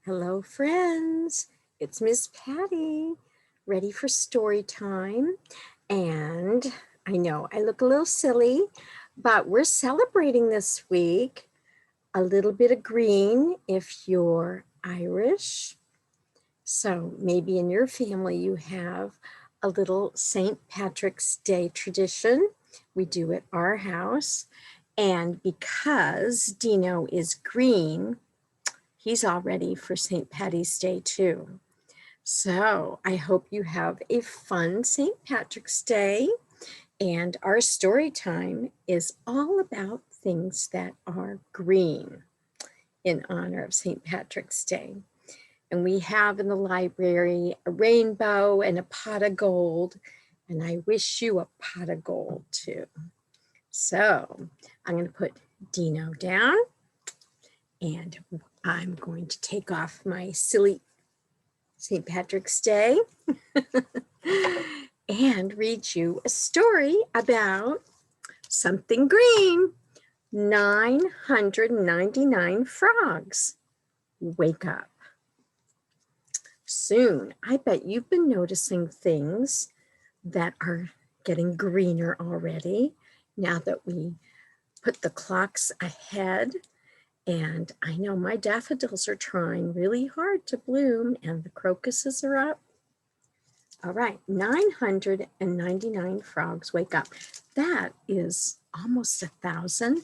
Hello, friends. It's Miss Patty, ready for story time. And I know I look a little silly, but we're celebrating this week a little bit of green if you're Irish. So maybe in your family you have a little St. Patrick's Day tradition. We do at our house. And because Dino is green, he's all ready for St. Patty's Day too. So I hope you have a fun St. Patrick's Day. And our story time is all about things that are green in honor of St. Patrick's Day. And we have in the library a rainbow and a pot of gold. And I wish you a pot of gold too. So I'm going to put Dino down. And I'm going to take off my silly St. Patrick's Day and read you a story about something green. 999 frogs. Wake up. Soon, I bet you've been noticing things that are getting greener already now that we put the clocks ahead. And I know my daffodils are trying really hard to bloom and the crocuses are up. All right, 999 frogs wake up. That is almost 1,000,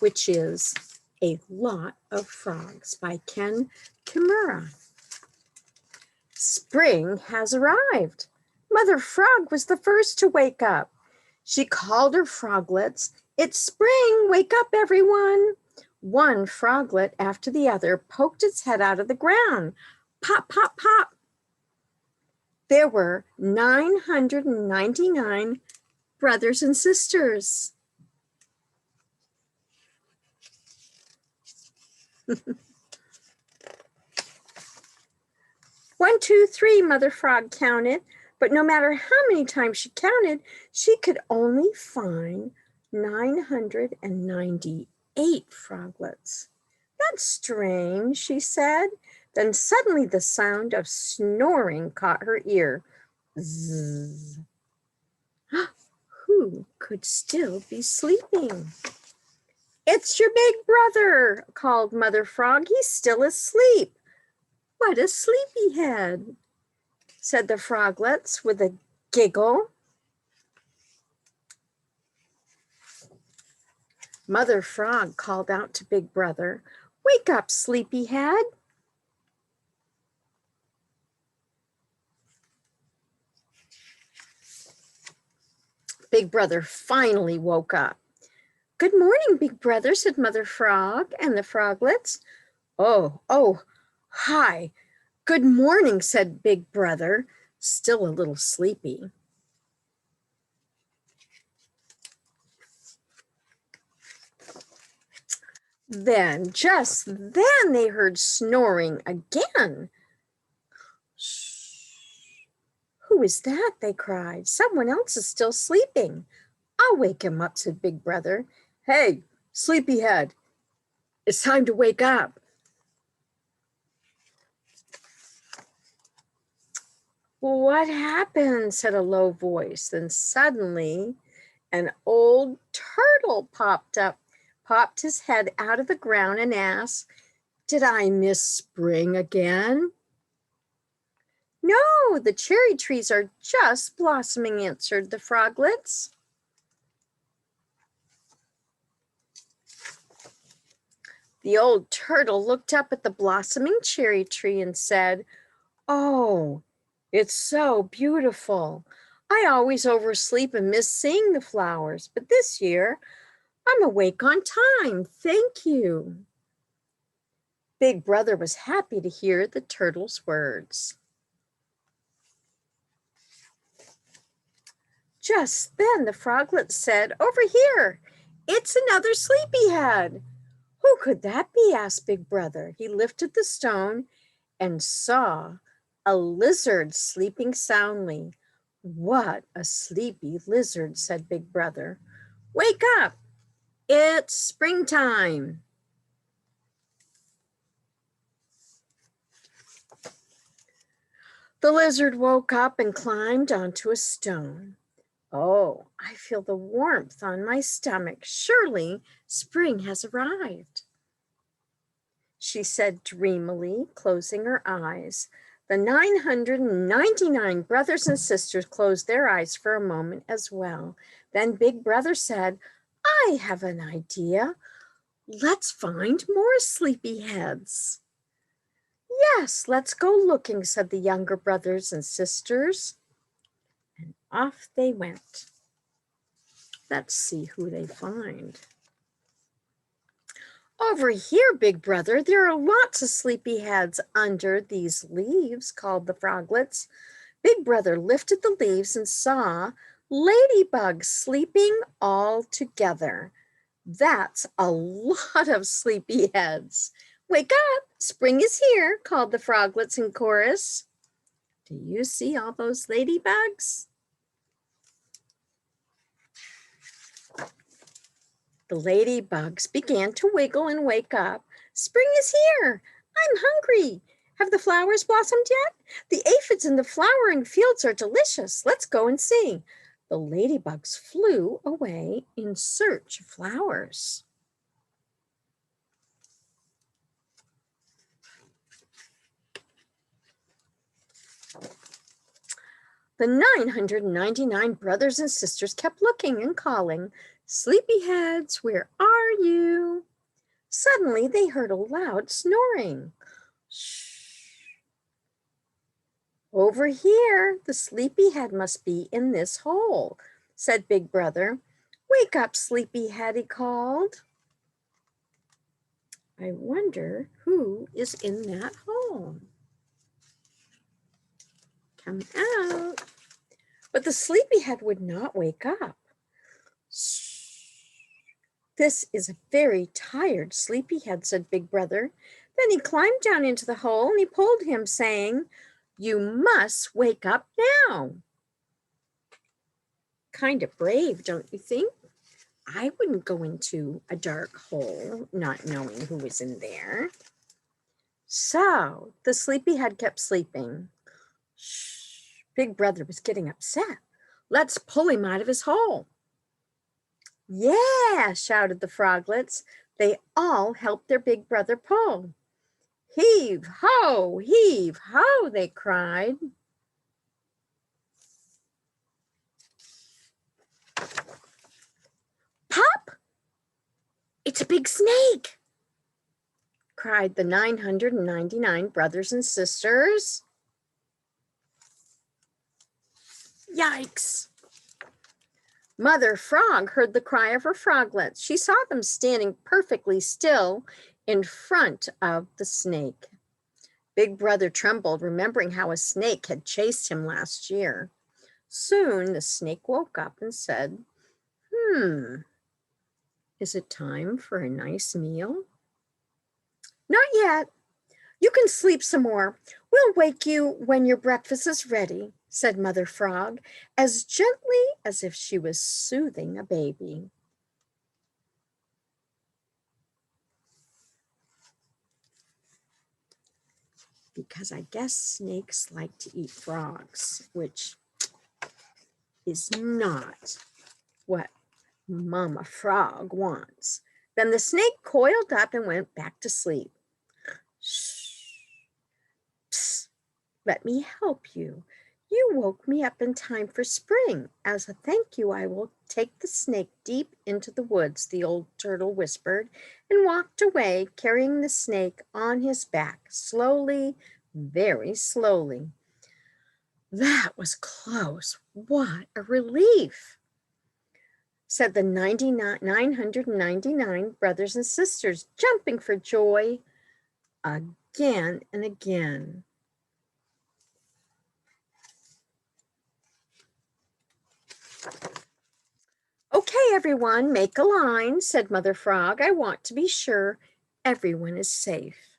which is a lot of frogs by Ken Kimura. Spring has arrived. Mother Frog was the first to wake up. She called her froglets. It's spring, wake up everyone. One froglet after the other poked its head out of the ground. Pop, pop, pop. There were 999 brothers and sisters. One, two, three, Mother Frog counted, but no matter how many times she counted, she could only find 998 froglets. That's strange, she said. Then suddenly the sound of snoring caught her ear. Zzz. Who could still be sleeping? It's your big brother, called Mother Frog. He's still asleep. What a sleepyhead, said the froglets with a giggle. Mother Frog called out to Big Brother, wake up, sleepyhead. Big Brother finally woke up. Good morning, Big Brother, said Mother Frog and the froglets. Oh, hi. Good morning, said Big Brother, still a little sleepy. Just then, they heard snoring again. Shh. Who is that? They cried. Someone else is still sleeping. I'll wake him up, said Big Brother. Hey, sleepyhead, it's time to wake up. What happened? Said a low voice. Then suddenly an old turtle popped his head out of the ground and asked, did I miss spring again? No, the cherry trees are just blossoming, answered the froglets. The old turtle looked up at the blossoming cherry tree and said, oh, it's so beautiful. I always oversleep and miss seeing the flowers, but this year I'm awake on time. Thank you. Big Brother was happy to hear the turtle's words. Just then the froglet said, over here, it's another sleepyhead. Who could that be? Asked Big Brother. He lifted the stone and saw a lizard sleeping soundly. What a sleepy lizard, said Big Brother. Wake up, it's springtime. The lizard woke up and climbed onto a stone. Oh, I feel the warmth on my stomach. Surely spring has arrived, she said dreamily, closing her eyes. The 999 brothers and sisters closed their eyes for a moment as well. Then Big Brother said, I have an idea. Let's find more sleepyheads. Yes, let's go looking, said the younger brothers and sisters. And off they went. Let's see who they find. Over here, Big Brother, there are lots of sleepyheads under these leaves, called the froglets. Big Brother lifted the leaves and saw ladybugs sleeping all together. That's a lot of sleepyheads. Wake up, spring is here, called the froglets in chorus. Do you see all those ladybugs? The ladybugs began to wiggle and wake up. Spring is here. I'm hungry. Have the flowers blossomed yet? The aphids in the flowering fields are delicious. Let's go and see. The ladybugs flew away in search of flowers. The 999 brothers and sisters kept looking and calling, Sleepyheads, where are you? Suddenly they heard a loud snoring. Shh. Over here, the sleepyhead must be in this hole, said Big Brother. Wake up, sleepyhead, he called. I wonder who is in that hole. Come out. But the sleepyhead would not wake up. This is a very tired sleepyhead, said Big Brother. Then he climbed down into the hole and he pulled him, saying, You must wake up now. Kind of brave, don't you think? I wouldn't go into a dark hole not knowing who was in there. So the sleepyhead kept sleeping. Shh, Big Brother was getting upset. Let's pull him out of his hole. Yeah, shouted the froglets. They all helped their Big Brother pull. Heave ho, they cried. Pop! It's a big snake, cried the 999 brothers and sisters. Yikes! Mother Frog heard the cry of her froglets. She saw them standing perfectly still in front of the snake. Big Brother trembled, remembering how a snake had chased him last year. Soon the snake woke up and said, Is it time for a nice meal? Not yet. You can sleep some more. We'll wake you when your breakfast is ready, said Mother Frog, as gently as if she was soothing a baby. Because I guess snakes like to eat frogs, which is not what Mama Frog wants. Then the snake coiled up and went back to sleep. Shh. Psst. Let me help you. You woke me up in time for spring. As a thank you, I will take the snake deep into the woods, the old turtle whispered, and walked away, carrying the snake on his back, slowly, very slowly. That was close. What a relief, said the 999 brothers and sisters, jumping for joy again and again. Okay, everyone, make a line, said Mother Frog. I want to be sure everyone is safe.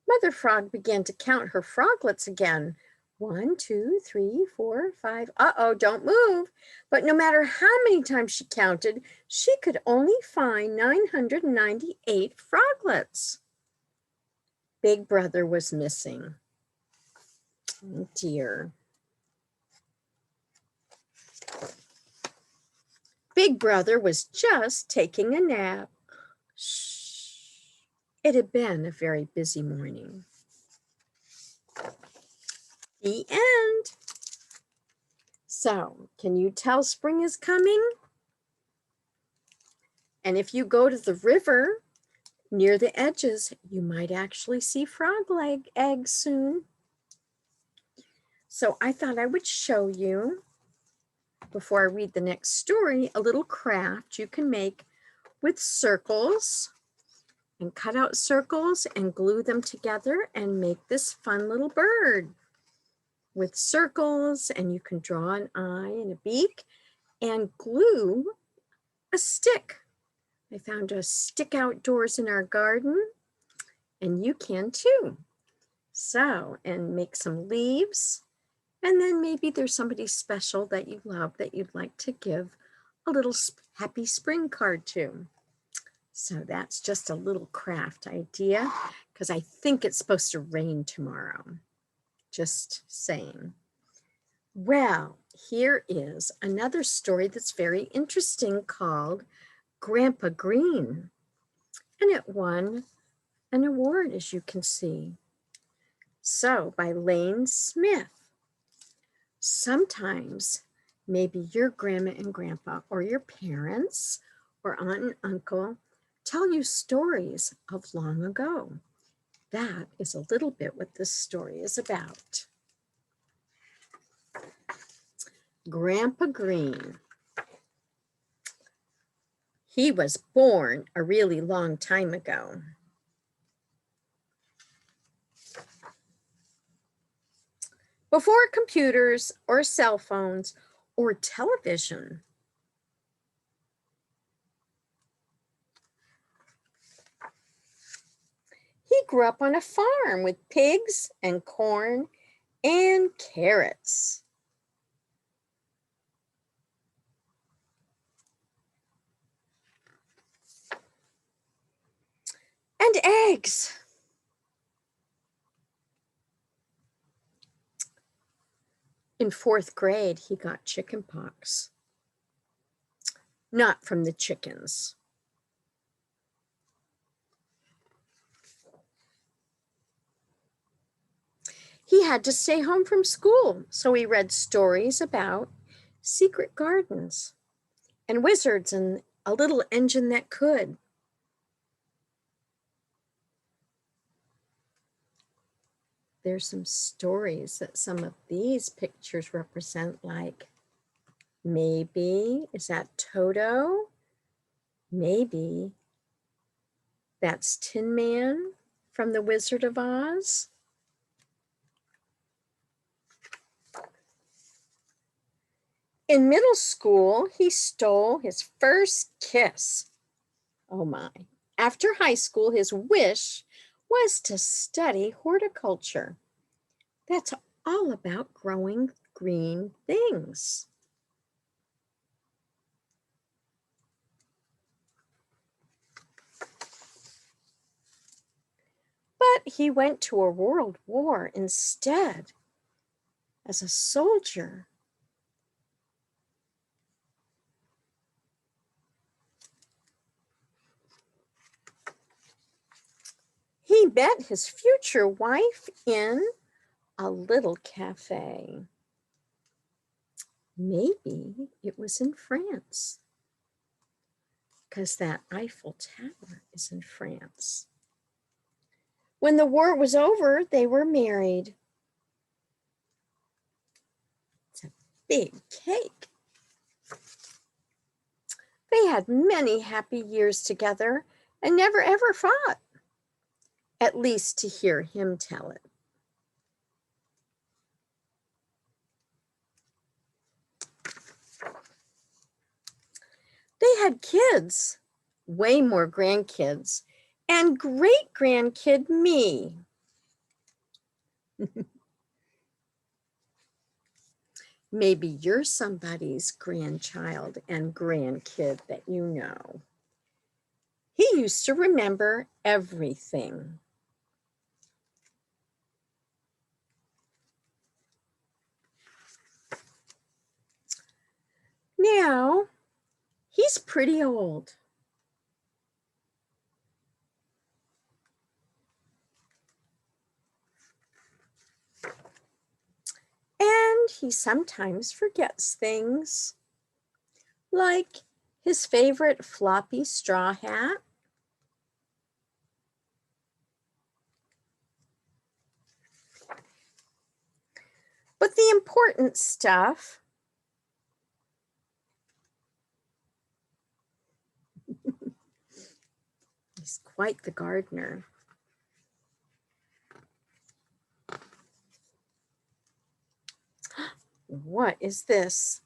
Mother Frog began to count her froglets again. 1, 2, 3, 4, 5. Uh-oh, don't move. But no matter how many times she counted, she could only find 998 froglets. Big Brother was missing. Oh dear. Big Brother was just taking a nap. Shh. It had been a very busy morning. The end. So, can you tell spring is coming? And if you go to the river near the edges, you might actually see frog leg eggs soon. So I thought I would show you, before I read the next story, a little craft you can make with circles, and cut out circles and glue them together and make this fun little bird with circles. And you can draw an eye and a beak and glue a stick. I found a stick outdoors in our garden, and you can too. So, and make some leaves, and then maybe there's somebody special that you love that you'd like to give a little happy spring card to. So that's just a little craft idea, because I think it's supposed to rain tomorrow. Just saying. Well, here is another story that's very interesting called Grandpa Green. And it won an award, as you can see. So, by Lane Smith. Sometimes maybe your grandma and grandpa or your parents or aunt and uncle tell you stories of long ago. That is a little bit what this story is about. Grandpa Green. He was born a really long time ago. Before computers or cell phones or television. He grew up on a farm with pigs and corn and carrots. And eggs. In 4th grade, he got chicken pox. Not from the chickens. He had to stay home from school, so he read stories about secret gardens and wizards and a little engine that could. There's some stories that some of these pictures represent, like maybe, is that Toto? Maybe that's Tin Man from The Wizard of Oz. In middle school, he stole his first kiss. Oh my. After high school, his wish was to study horticulture. That's all about growing green things. But he went to a world war instead as a soldier. He met his future wife in a little cafe. Maybe it was in France, because that Eiffel Tower is in France. When the war was over, they were married. It's a big cake. They had many happy years together and never ever fought, at least to hear him tell it. They had kids, way more grandkids, and great-grandkid me. Maybe you're somebody's grandchild and grandkid that you know. He used to remember everything. know, he's pretty old. And he sometimes forgets things, like his favorite floppy straw hat. But the important stuff, he's quite the gardener. What is this?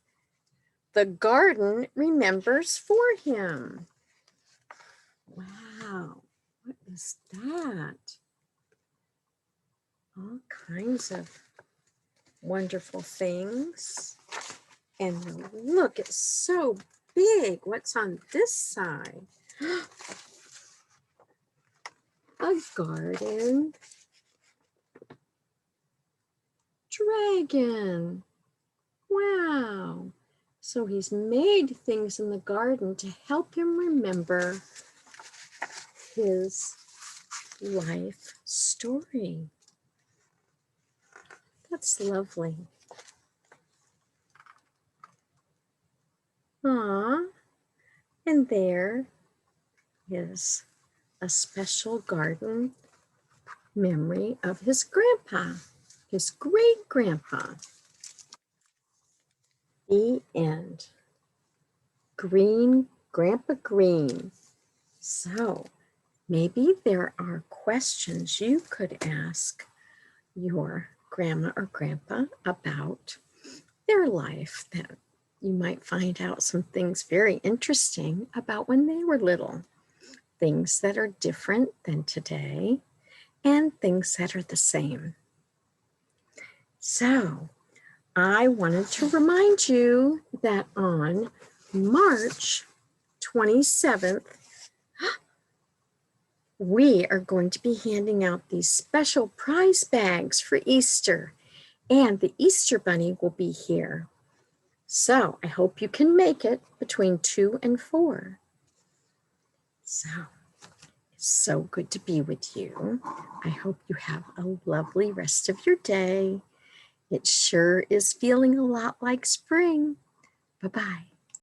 The garden remembers for him. Wow, what is that? All kinds of wonderful things. And look, it's so big. What's on this side? A garden dragon. Wow. So he's made things in the garden to help him remember his life story. That's lovely. Aw, and there is a special garden memory of his grandpa, his great grandpa. The end. Green, Grandpa Green. So maybe there are questions you could ask your grandma or grandpa about their life that you might find out some things very interesting about when they were little, things that are different than today and things that are the same. So I wanted to remind you that on March 27th, we are going to be handing out these special prize bags for Easter, and the Easter Bunny will be here. So I hope you can make it between 2 and 4. So it's so good to be with you. I hope you have a lovely rest of your day. It sure is feeling a lot like spring. Bye-bye.